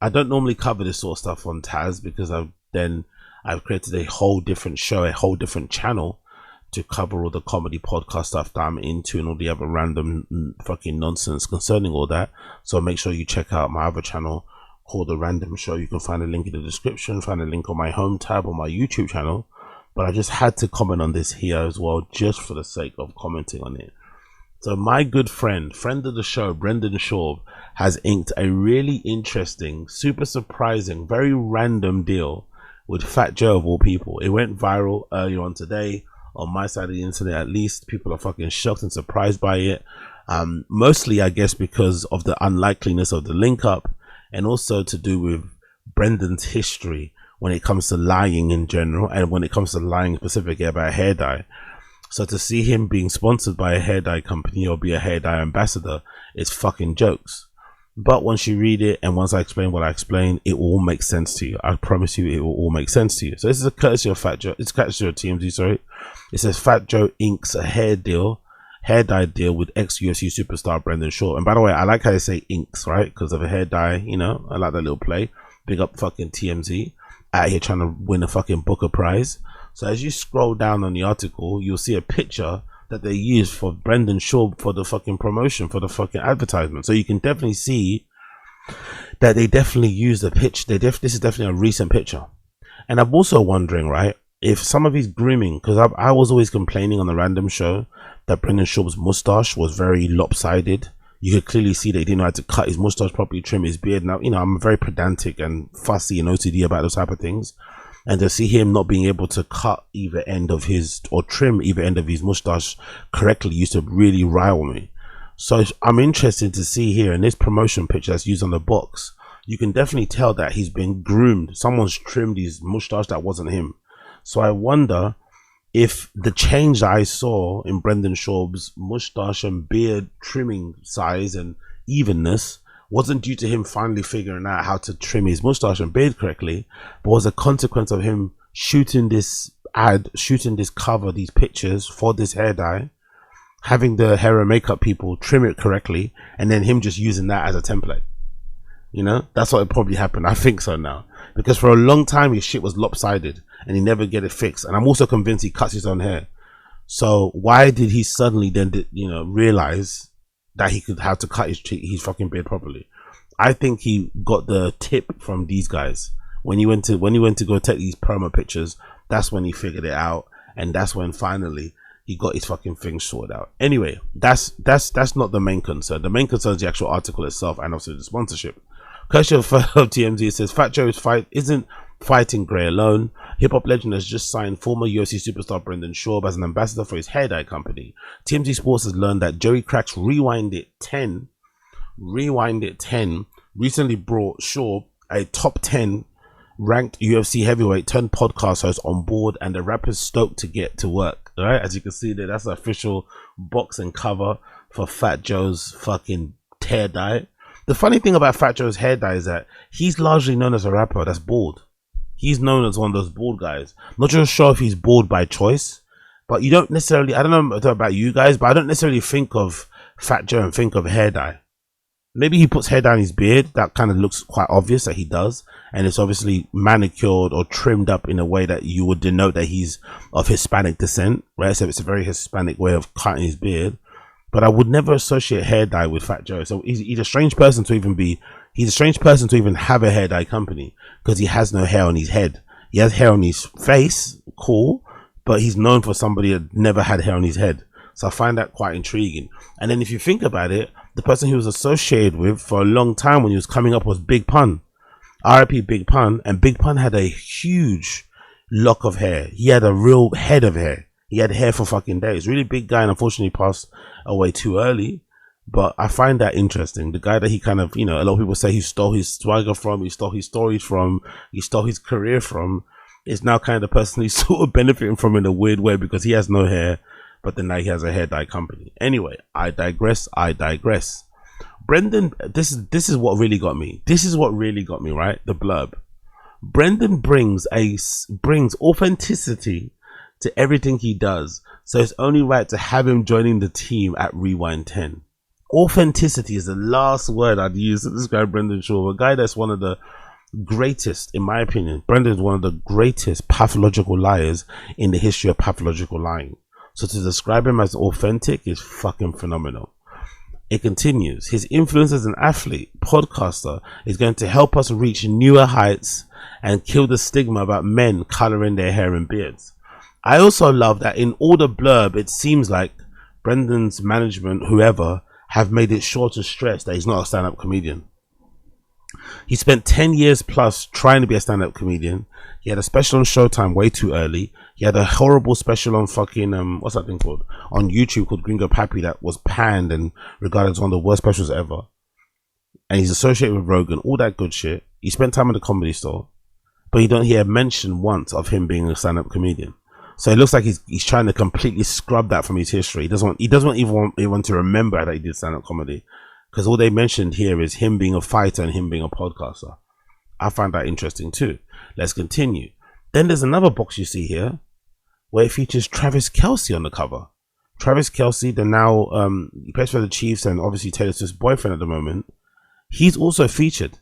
I don't normally cover this sort of stuff on Taz because I've created a whole different show, a whole different channel to cover all the comedy podcast stuff that I'm into and all the other random fucking nonsense concerning all that. So make sure you check out my other channel called The Random Show. You can find a link in the description, find a link on my home tab on my YouTube channel. But I just had to comment on this here as well, just for the sake of commenting on it. So my good friend of the show, Brendan Schaub, has inked a really interesting, super surprising, very random deal with Fat Joe of all people. It went viral earlier on today. On my side of the internet, at least, people are fucking shocked and surprised by it. Mostly, I guess, because of the unlikeliness of the link up, and also to do with Brendan's history when it comes to lying in general, and when it comes to lying specifically about hair dye. So to see him being sponsored by a hair dye company or be a hair dye ambassador is fucking jokes. But once you read it and once I explain what I explain, it will all make sense to you. I promise you, it will all make sense to you. So this is a courtesy of Fat Joe. It's courtesy of TMZ, sorry. It says Fat Joe inks a hair dye deal with ex-UFC superstar Brendan Schaub. And by the way, I like how they say inks, right? Because of a hair dye, you know, I like that little play. Big up fucking TMZ. Out here trying to win a fucking Booker Prize. So as you scroll down on the article, you'll see a picture that they used for Brendan Schaub for the fucking promotion, for the fucking advertisement. So you can definitely see that they definitely used the pitch. This is definitely a recent picture. And I'm also wondering, right, if some of his grooming, because I was always complaining on the Random Show that Brendan Schaub's mustache was very lopsided. You could clearly see that he didn't know how to cut his mustache properly, trim his beard. Now, you know, I'm very pedantic and fussy and OCD about those type of things. And to see him not being able to cut either end of his, or trim either end of his mustache correctly, used to really rile me. So I'm interested to see here in this promotion picture that's used on the box, you can definitely tell that he's been groomed. Someone's trimmed his mustache that wasn't him. So I wonder if the change that I saw in Brendan Schaub's mustache and beard trimming size and evenness wasn't due to him finally figuring out how to trim his mustache and beard correctly, but was a consequence of him shooting this cover, these pictures for this hair dye, having the hair and makeup people trim it correctly, and then him just using that as a template. You know, that's what probably happened. I think so now, because for a long time his shit was lopsided and he never get it fixed. And I'm also convinced he cuts his own hair. So why did he suddenly then, you know, realize that he could have to cut his fucking beard properly? I think he got the tip from these guys when he went to go take these promo pictures. That's when he figured it out, and that's when finally he got his fucking thing sorted out. Anyway, that's not the main concern. The main concern is the actual article itself and also the sponsorship. Courtesy of TMZ, it says Fat Joe isn't fighting grey alone. Hip-hop legend has just signed former UFC superstar Brendan Schaub as an ambassador for his hair dye company. TMZ Sports has learned that Joey Crack's Rewind It 10 recently brought Schaub, a top 10 ranked UFC heavyweight turned podcast host, on board, and the rapper's stoked to get to work. All right, as you can see there, that's the official box and cover for Fat Joe's fucking hair dye. The funny thing about Fat Joe's hair dye is that he's largely known as a rapper that's bald. He's known as one of those bald guys. Not just sure if he's bald by choice, but you don't necessarily, I don't know about you guys, but I don't necessarily think of Fat Joe and think of hair dye. Maybe he puts hair down his beard. That kind of looks quite obvious that he does. And it's obviously manicured or trimmed up in a way that you would denote that he's of Hispanic descent, right? So it's a very Hispanic way of cutting his beard. But I would never associate hair dye with Fat Joe. So he's a strange person to even have a hair dye company, because he has no hair on his head. He has hair on his face, cool, but he's known for somebody that never had hair on his head. So I find that quite intriguing. And then if you think about it, the person he was associated with for a long time when he was coming up was Big Pun. RIP Big Pun. And Big Pun had a huge lock of hair. He had a real head of hair. He had hair for fucking days. Really big guy, and unfortunately passed away too early. But I find that interesting. The guy that he kind of, you know, a lot of people say he stole his swagger from, he stole his stories from, he stole his career from, is now kind of the person he's sort of benefiting from in a weird way, because he has no hair, but then now he has a hair dye company. Anyway, I digress. Brendan, this is what really got me. This is what really got me, right? The blurb. Brendan brings authenticity to everything he does, so it's only right to have him joining the team at Rewind 10. Authenticity is the last word I'd use to describe Brendan Schaub, a guy that's one of the greatest, in my opinion. Brendan is one of the greatest pathological liars in the history of pathological lying. So to describe him as authentic is fucking phenomenal. It continues. His influence as an athlete, podcaster, is going to help us reach newer heights and kill the stigma about men coloring their hair and beards. I also love that in all the blurb, it seems like Brendan's management, whoever, have made it sure to stress that he's not a stand-up comedian. He spent 10 years plus trying to be a stand-up comedian. He had a special on Showtime way too early. He had a horrible special on fucking what's that thing called, on YouTube, called Gringo Pappy, that was panned and regarded as one of the worst specials ever. And he's associated with Rogan, all that good shit. He spent time at the Comedy Store, but you don't hear mention once of him being a stand-up comedian. So it looks like he's trying to completely scrub that from his history. He doesn't even want to remember that he did stand-up comedy, because all they mentioned here is him being a fighter and him being a podcaster. I find that interesting too. Let's continue. Then there's another box you see here where it features Travis Kelce on the cover. Travis Kelce, the now he plays for the Chiefs and obviously Taylor Swift's boyfriend at the moment. He's also featured.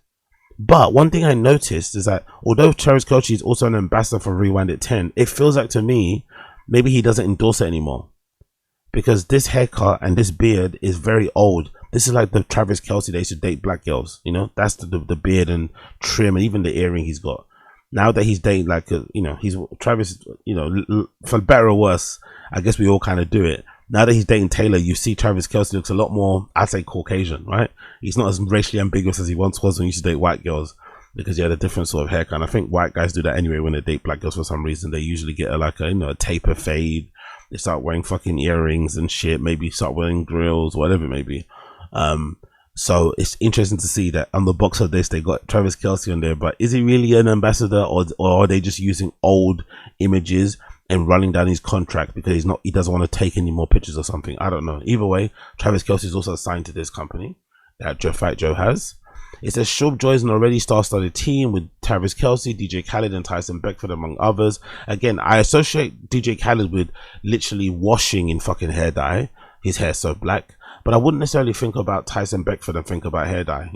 But one thing I noticed is that although Travis Kelce is also an ambassador for Rewind at 10, it feels like to me maybe he doesn't endorse it anymore, because this haircut and this beard is very old. This is like the Travis Kelce that used to date black girls, you know. That's the beard and trim and even the earring he's got. Now that he's dating like he's Travis, for better or worse, I guess we all kind of do it. Now that he's dating Taylor, you see Travis Kelce looks a lot more, I'd say, Caucasian, right? He's not as racially ambiguous as he once was when he used to date white girls, because he had a different sort of haircut. And I think white guys do that anyway when they date black girls for some reason. They usually get a taper fade. They start wearing fucking earrings and shit. Maybe start wearing grills, whatever it may be. So it's interesting to see that on the box of this they got Travis Kelce on there, but is he really an ambassador, or are they just using old images and running down his contract because he doesn't want to take any more pictures or something? I don't know. Either way, Travis Kelce is also assigned to this company that Fat Joe has. It says Schaub joins an already star-studded team with Travis Kelce, DJ Khaled, and Tyson Beckford, among others. Again, I associate DJ Khaled with literally washing in fucking hair dye. His hair's so black. But I wouldn't necessarily think about Tyson Beckford and think about hair dye,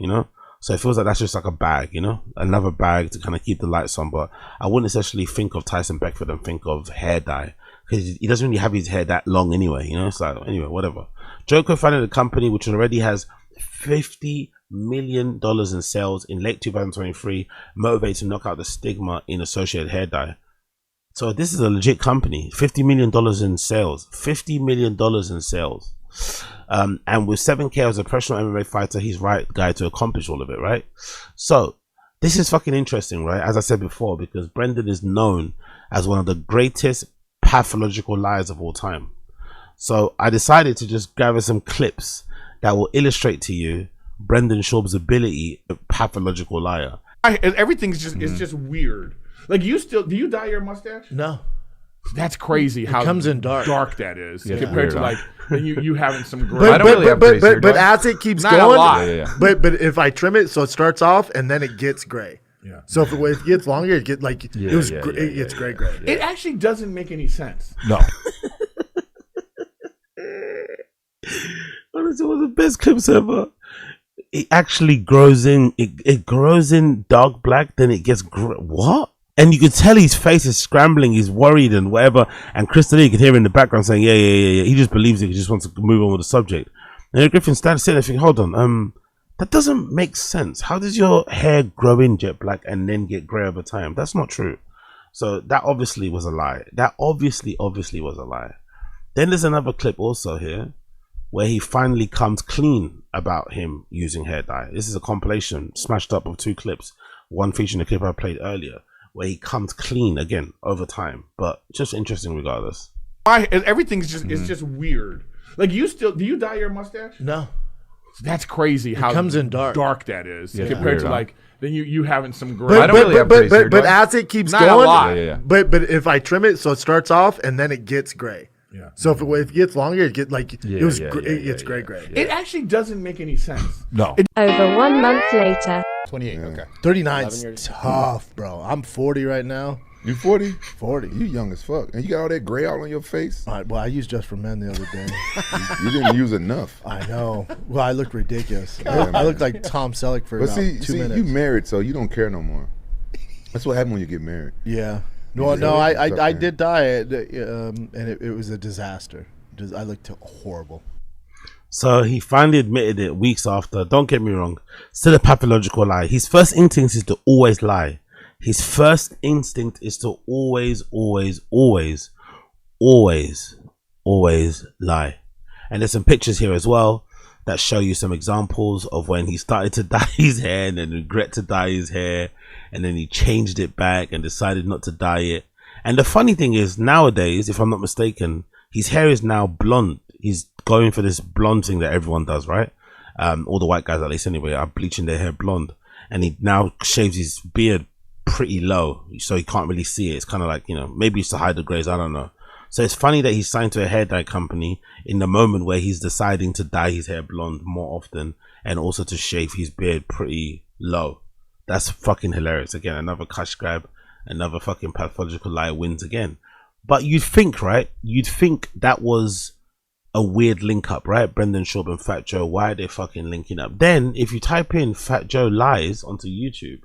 So it feels like that's just like a bag, another bag to kind of keep the lights on. But I wouldn't necessarily think of Tyson Beckford and think of hair dye, because he doesn't really have his hair that long anyway, It's like, anyway, whatever. Joe co-founded a company which already has $50 million in sales in late 2023, motivated to knock out the stigma in associated hair dye. So this is a legit company. $50 million in sales. $50 million in sales. And with 7K as a professional MMA fighter, he's right guy to accomplish all of it, right? So this is fucking interesting, right? As I said before, because Brendan is known as one of the greatest pathological liars of all time. So I decided to just gather some clips that will illustrate to you Brendan Schaub's ability, a pathological liar. Everything's just it's just weird. Like, do you dye your mustache? No. That's crazy how it comes in dark that is compared to like you having some gray. I don't really have gray hair, but as it keeps not going, a lot. But if I trim it, so it starts off and then it gets gray. Yeah. So if it gets longer, it gets like it gets gray. It actually doesn't make any sense. No. Honestly, one of the best clips ever. It actually grows in. It grows in dark black, then it gets what? And you could tell his face is scrambling, he's worried and whatever. And Crystal could hear in the background saying, yeah. He just believes it, he just wants to move on with the subject. And Griffin stands sitting there thinking, hold on, that doesn't make sense. How does your hair grow in jet black and then get grey over time? That's not true. So that obviously was a lie. That obviously was a lie. Then there's another clip also here where he finally comes clean about him using hair dye. This is a compilation smashed up of two clips, one featuring the clip I played earlier, where he comes clean again over time, but just interesting regardless. Everything's just it's just weird. Like, do you dye your mustache? No. That's crazy how it comes in dark that is compared to like then you having some gray. I don't really have gray hair, but as it keeps not going, a lot. But if I trim it, so it starts off and then it gets gray. Yeah. So if it gets longer, it gets like it gets gray. It actually doesn't make any sense. No. Over 1 month later. 28. Okay. 39's tough, bro. I'm 40 right now. You 40? 40. You young as fuck. And you got all that gray out on your face? Well, I used Just for Men the other day. You didn't use enough. I know. Well, I looked ridiculous. I looked like Tom Selleck for about 2 minutes. You married, so you don't care no more. That's what happened when you get married. Yeah. Well, no, I did diet, and it was a disaster. I looked horrible. So he finally admitted it weeks after. Don't get me wrong. Still a pathological lie. His first instinct is to always lie. His first instinct is to always lie. And there's some pictures here as well that show you some examples of when he started to dye his hair and then regret to dye his hair, and then he changed it back and decided not to dye it. And the funny thing is, nowadays, if I'm not mistaken, his hair is now blonde. He's going for this blonde thing that everyone does, right? All the white guys, at least anyway, are bleaching their hair blonde. And he now shaves his beard pretty low, so you can't really see it. It's kind of like, you know, maybe it's to hide the grays, I don't know. So it's funny that he's signed to a hair dye company in the moment where he's deciding to dye his hair blonde more often and also to shave his beard pretty low. That's fucking hilarious. Again, another cash grab, another fucking pathological lie wins again. But you'd think, right? You'd think that was a weird link up, right? Brendan Schaub and Fat Joe, why are they fucking linking up? Then if you type in Fat Joe lies onto YouTube,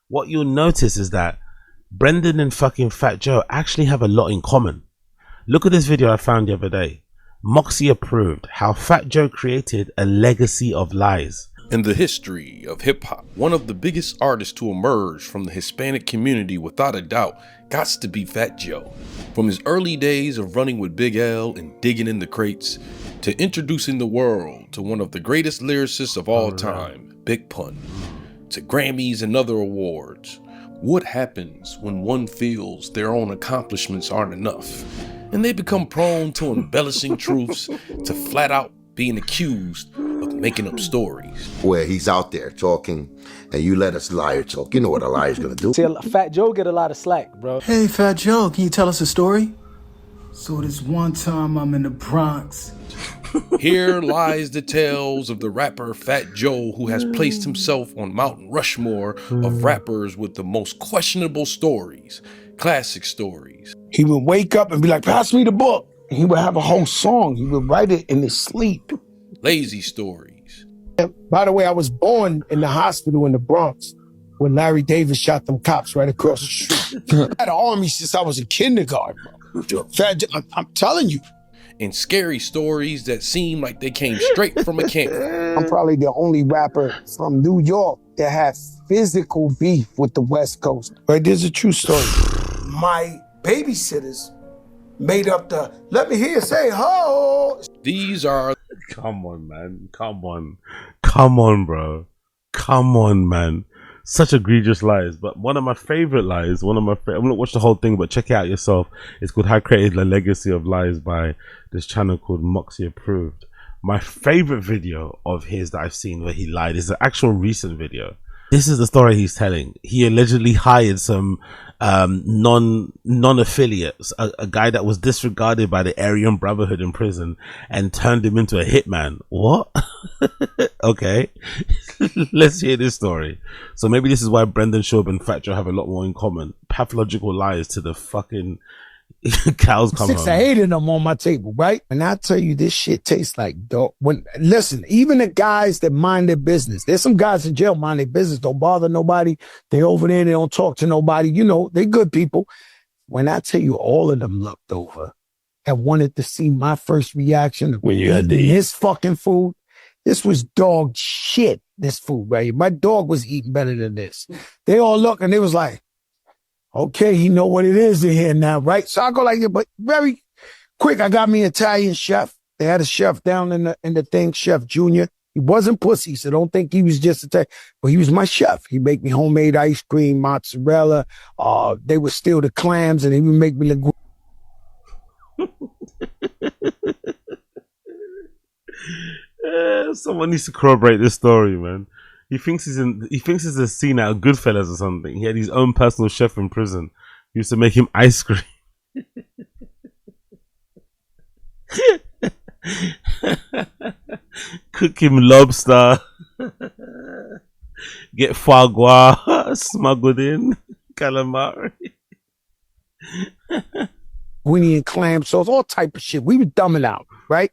what you'll notice is that Brendan and fucking Fat Joe actually have a lot in common. Look at this video I found the other day. Moxie approved how Fat Joe created a legacy of lies. In the history of hip-hop, one of the biggest artists to emerge from the Hispanic community without a doubt gots to be Fat Joe. From his early days of running with Big L and digging in the crates, to introducing the world to one of the greatest lyricists of all time, Big Pun, to Grammys and other awards. What happens when one feels their own accomplishments aren't enough, and they become prone to embellishing truths, to flat out being accused of making up stories? Where he's out there talking, and you let us liar talk. You know what a liar's gonna do. See, Fat Joe get a lot of slack, bro. Hey, Fat Joe, can you tell us a story? So this one time I'm in the Bronx. Here lies the tales of the rapper Fat Joe, who has placed himself on Mount Rushmore of rappers with the most questionable stories, classic stories. He would wake up and be like, pass me the book. And he would have a whole song. He would write it in his sleep. Lazy stories. By the way, I was born in the hospital in the Bronx when Larry Davis shot them cops right across the street. I had an army since I was in kindergarten, bro. Fat Joe, I'm telling you. And scary stories that seem like they came straight from a camp. I'm probably the only rapper from New York that had physical beef with the West Coast. Right, there's a true story. My babysitters made up the, let me hear you say ho. These are... Come on, man. Come on, bro. Come on, man. Such egregious lies. But one of my favorite lies, I'm gonna watch the whole thing, but check it out yourself. It's called How I Created a Legacy of Lies by this channel called Moxie Approved. My favorite video of his that I've seen where he lied is an actual recent video. This is the story he's telling. He allegedly hired some non-affiliates, a guy that was disregarded by the Aryan Brotherhood in prison, and turned him into a hitman. What? Okay. Let's hear this story. So maybe this is why Brendan Schaub and Fat Joe have a lot more in common. Pathological lies to the fucking cows come home. 6 or 8 of them on my table, right? And I tell you, this shit tastes like dog. Listen, even the guys that mind their business, there's some guys in jail mind their business, don't bother nobody. They over there, they don't talk to nobody. You know, they good people. When I tell you, all of them looked over and wanted to see my first reaction when you had his fucking food. This was dog shit, this food right here. My dog was eating better than this. They all look and they was like, okay, you know what it is in here now, right? So I go like, but very quick, I got me an Italian chef. They had a chef down in the thing, Chef Junior. He wasn't pussy, so don't think he was just Italian, but he was my chef. He make me homemade ice cream, mozzarella. They would steal the clams and he would make me linguine. Someone needs to corroborate this story, man. He thinks it's a scene out of Goodfellas or something. He had his own personal chef in prison. He used to make him ice cream. Cook him lobster. Get foie gras smuggled in. Calamari. Winnie and clam sauce, all type of shit. We was dumbing out, right?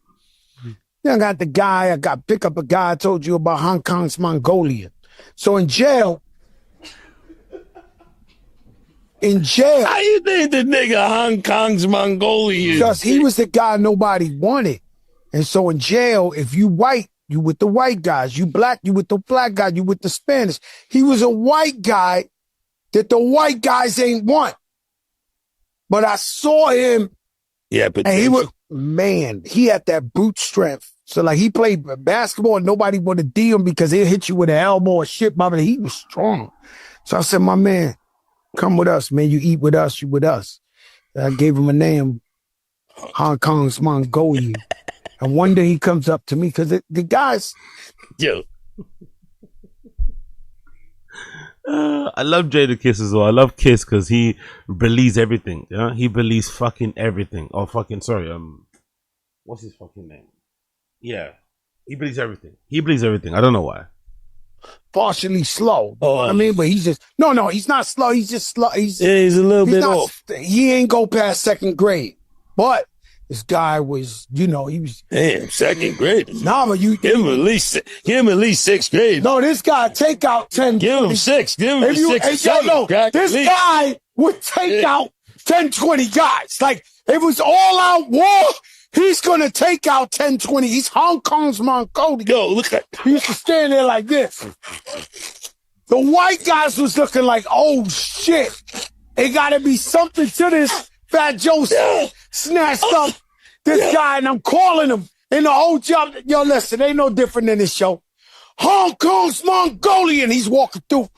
Then I got the guy, pick up a guy I told you about, Hong Kong's Mongolian. So in jail, how you think the nigga Hong Kong's Mongolian? Because he was the guy nobody wanted. And so in jail, if you white, you with the white guys. You black, you with the black guy. You with the Spanish. He was a white guy that the white guys ain't want. But I saw him. Yeah, but and he was, man, he had that brute strength. So like he played basketball and nobody wanted to D him because he'll hit you with an elbow or shit, but he was strong. So I said, my man, come with us, man. You eat with us, you with us. And I gave him a name, Hong Kong's Mongolian. And one day he comes up to me because the guys. Yo. I love Jadakiss as well. I love Kiss because he believes everything. You know? He believes fucking everything. Oh, fucking, sorry. What's his fucking name? Yeah. He believes everything. He believes everything. I don't know why. Partially slow. I mean, but he's just, no, he's not slow. He's just slow. He's a little bit off. He ain't go past second grade. But this guy was, he was. Damn, second grade. Nah, but you give him at least sixth grade. No, this guy take out 10. Give him 6. Give him 6. This guy would take out 10, 20 guys. Like it was all out war. He's gonna take out 10, 20. He's Hong Kong's Mongolian. Yo, look at. He used to stand there like this. The white guys was looking like, oh shit, it gotta be something to this. Fat Joe snatched up this guy, and I'm calling him in the whole job. Yo, listen, ain't no different than this show. Hong Kong's Mongolian. He's walking through.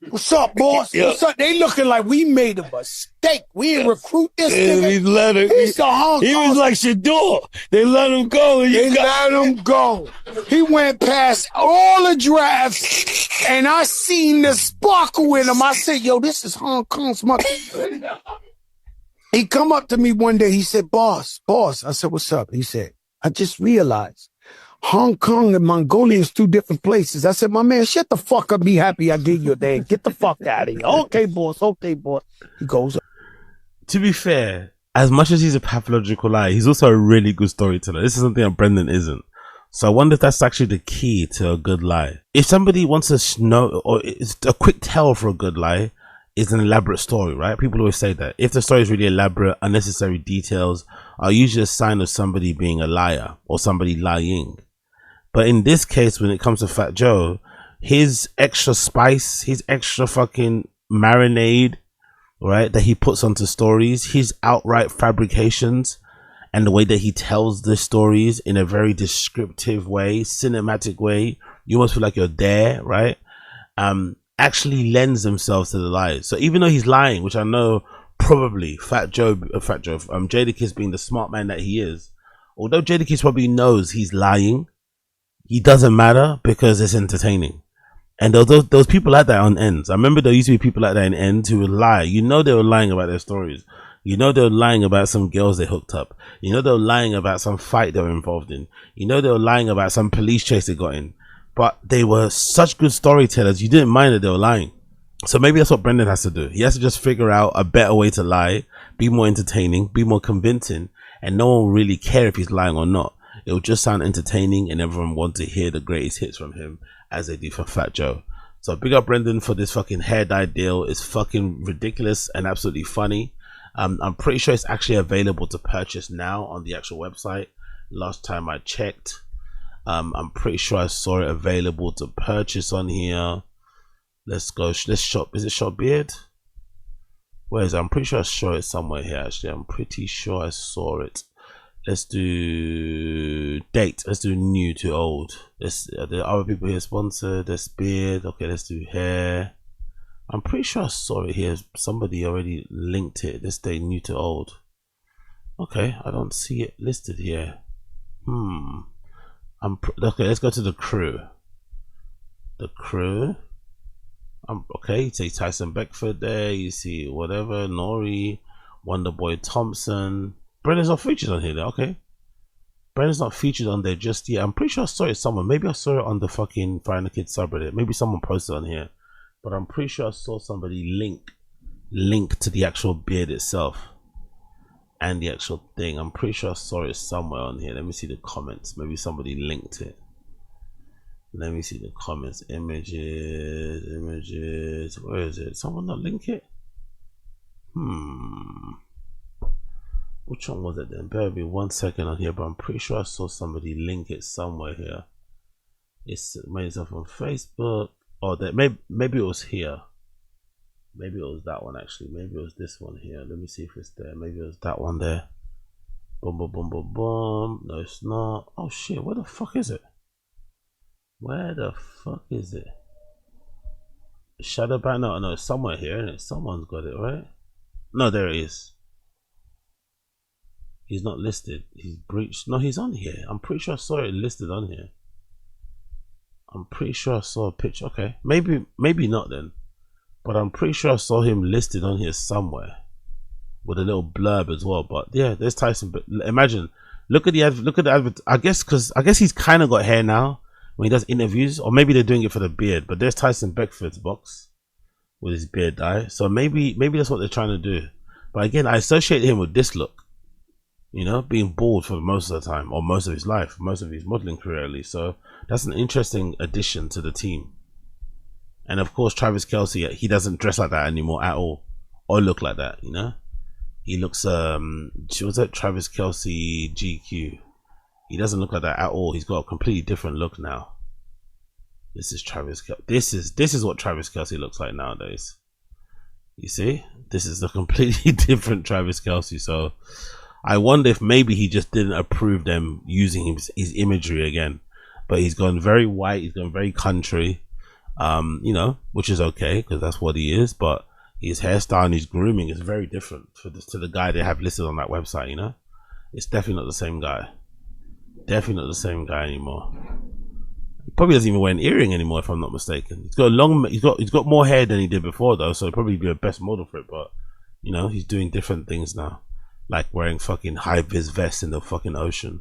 What's up, boss? What's up? They looking like we made a mistake. We didn't recruit this nigga. He's the Hong Kong. He was like Shador. They let him go. They let him go. He went past all the drafts, and I seen the sparkle in him. I said, yo, this is Hong Kong's Mongolian. He come up to me one day. He said, boss. I said, what's up? He said, I just realized Hong Kong and Mongolia is 2 different places. I said, my man, shut the fuck up. Be happy I gave you a day. Get the fuck out of here. Okay, boss. He goes up. To be fair, as much as he's a pathological liar, he's also a really good storyteller. This is something that Brendan isn't. So I wonder if that's actually the key to a good lie. If somebody wants to know, or it's a quick tell for a good lie, is an elaborate story, right? People always say that. If the story is really elaborate, unnecessary details are usually a sign of somebody being a liar or somebody lying. But in this case, when it comes to Fat Joe, his extra spice, his extra fucking marinade, right, that he puts onto stories, his outright fabrications, and the way that he tells the stories in a very descriptive way, cinematic way, you almost feel like you're there, right? Actually lends themselves to the lies. So even though he's lying, which I know probably Jadakiss being the smart man that he is, although Jadakiss probably knows he's lying, he doesn't matter because it's entertaining. And those people like that on ends. I remember there used to be people like that in ends who would lie. You know they were lying about their stories. You know they were lying about some girls they hooked up. You know they were lying about some fight they were involved in. You know they were lying about some police chase they got in. But they were such good storytellers, you didn't mind that they were lying. So maybe that's what Brendan has to do. He has to just figure out a better way to lie, be more entertaining, be more convincing, and no one will really care if he's lying or not. It will just sound entertaining and everyone want to hear the greatest hits from him as they do for Fat Joe. So big up Brendan for this fucking hair dye deal. It's fucking ridiculous and absolutely funny. I'm pretty sure it's actually available to purchase now on the actual website. Last time I checked. I'm pretty sure I saw it available to purchase on here. Let's shop. Is it Shop Beard? Where is it? I'm pretty sure I saw it somewhere here actually. I'm pretty sure I saw it. Let's do date. Let's do new to old. There are other people here sponsored. There's beard. Okay, let's do hair. I'm pretty sure I saw it here. Somebody already linked it. Let's stay new to old. Okay, I don't see it listed here. Okay, let's go to the crew. The crew. Okay, you see Tyson Beckford there. You see whatever, Nori, Wonderboy Thompson. Brendan's not featured on here though. Okay, Brendan's not featured on there just yet. I'm pretty sure I saw it somewhere. Maybe I saw it on the fucking Find the Kids subreddit. Maybe someone posted on here, but I'm pretty sure I saw somebody link link to the actual beard itself and the actual thing. I'm pretty sure I saw it somewhere on here. Let me see the comments. Maybe somebody linked it. Let me see the comments. Images. Where is it? Someone not link it? Which one was it then? Bear with me 1 second on here, but I'm pretty sure I saw somebody link it somewhere here. It's made itself on Facebook. Oh, that maybe it was here. Maybe it was that one actually. Maybe it was this one here. Let me see if it's there. Maybe it was that one there. Boom, boom, boom, boom, boom. No, it's not. Oh shit, where the fuck is it? Where the fuck is it? Shadow ban? No, it's somewhere here, isn't it? Someone's got it, right? No, there it is. He's not listed. He's breached. No, he's on here. I'm pretty sure I saw it listed on here. I'm pretty sure I saw a picture. Okay, maybe not then. But I'm pretty sure I saw him listed on here somewhere with a little blurb as well. But yeah, there's Tyson. But imagine, look at the advert. I guess he's kind of got hair now when he does interviews, or maybe they're doing it for the beard. But there's Tyson Beckford's box with his beard dye. So maybe that's what they're trying to do. But again, I associate him with this look. You know, being bald for most of the time, or most of his life, most of his modeling career at least. So that's an interesting addition to the team. And of course, Travis Kelce, he doesn't dress like that anymore at all, or look like that. You know, he looks was that Travis Kelce GQ? He doesn't look like that at all. He's got a completely different look now. This is Travis Kelce. This is what Travis Kelce looks like nowadays. You see, this is a completely different Travis Kelce. So I wonder if maybe he just didn't approve them using his imagery again. But he's gone very white, he's gone very country, you know, which is okay because that's what he is. But his hairstyle and his grooming is very different to the guy they have listed on that website, you know. It's definitely not the same guy. Definitely not the same guy anymore. He probably doesn't even wear an earring anymore, if I'm not mistaken. He's got more hair than he did before though, so he'll probably be a best model for it. But you know, he's doing different things now. Like wearing fucking high-vis vests in the fucking ocean.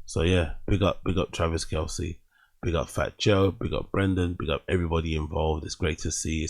So yeah, big up Travis Kelce, big up Fat Joe, big up Brendan, big up everybody involved. It's great to see.